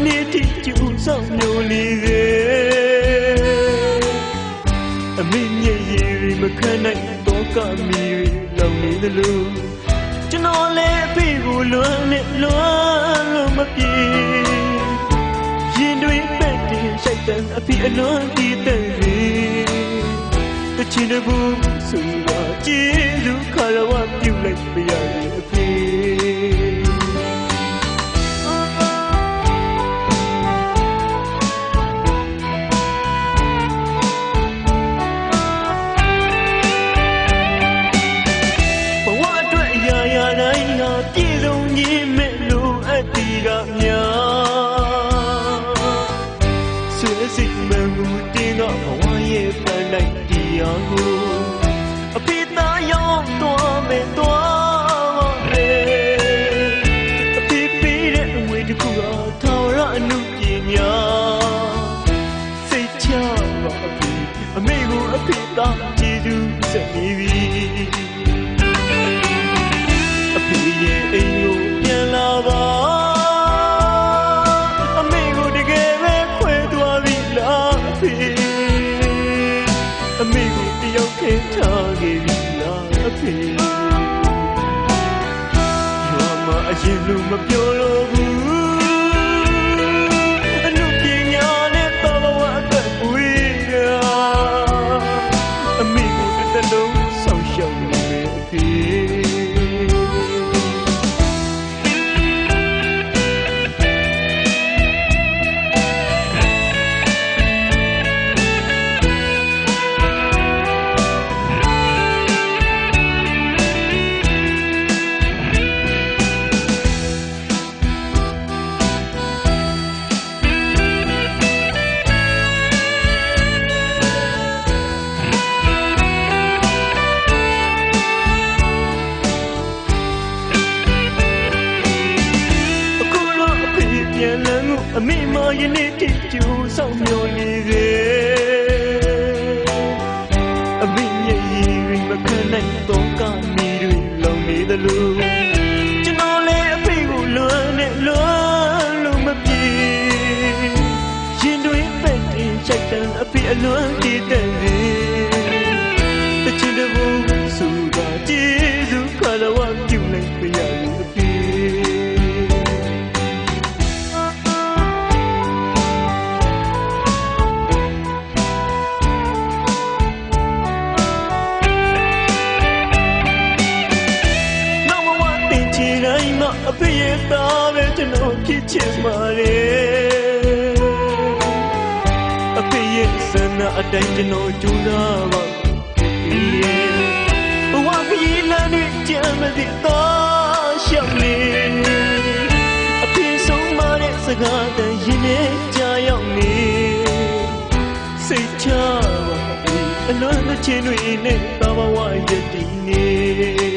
နေ့ထိကျူဆောင်မျိုးလေးတဲ့အမေမျက်ရည်မခံနိုင်တော့ကမီလောင်နေတယ်လို့ကျွန်တော်လည်းအဖေကိုလွမ်းနဲ့လွမ်းမပြေရင်တွေပဲ့တင်ရှိုက်တဲ့အဖေအလွန်တည်တဲ့လေတချင်တဲ့ဘူးဆိုတာကျေးဇူးခါရဝပြုလိုက်ပြရရဲ့အဖေပြည်စုံကြီးမဲ့လို့အတီးကများဆွေးစိတ်မှန်မှုတင်းကဘဝရဲ့ပန်းလိုက်တရားကိုအဖေသားရောက်သွားမယ်သွားမယ်အဖေပေးတဲ့အငွေတစ်ခုဟာထာဝရအနုပညာစိတ်ချပါအဖေအမေကိုအဖေသားကျေးဇူးဆက်နေပြီအိမ်ကိုပြန်လာပါအမေကိုတကယ်ပဲခွဲသွားပြီလားအဖေအမေကိုတယောက်ခဲထားခဲ့ပြီလားအဖေရွာမှာအရင်လိုမပြောလို့ဘူးအနုပညာနဲ့ဘဝအသက်ဝေးတာအမေကိုတစ်သက်လုံးဆောင်ရှောက်နေအဖေအမေမယနေ့တိကျူဆောင်မျောနေတယ်အမေရဲ့ရည်မခံနိုင်တော့ကမီတွေလောင်နေတယ်လို့ကျွန်တော်လည်းအဖေကိုလွမ်းနဲ့လွမ်းလို့မပြေရင်တွေပဲ့တင်ရှိုက်တဲ့အဖေအလွန်တည်တဲ့လေတချင်တဲ့ဘုံဆိုတာကျေးဇူးခါရဝပြုလိုက်ပြရလို့အဖေအဖေရဲ့သားပဲကျွန်တော်ဖြစ်ချင်ပါတယ်အဖေရဲ့စနာအတိုင်းကျွန်တော်ကြိုးစားပါဘဝကြီးလမ်းတွေကြမ်းမသိတော့ရှောက်နေအဖေဆုံးမတဲ့စကားတန်ရင်နဲ့ကြာရောက်နေစိတ်ချပါအလွန်သချင်းတွေနဲ့သဘာဝရည်တည်နေ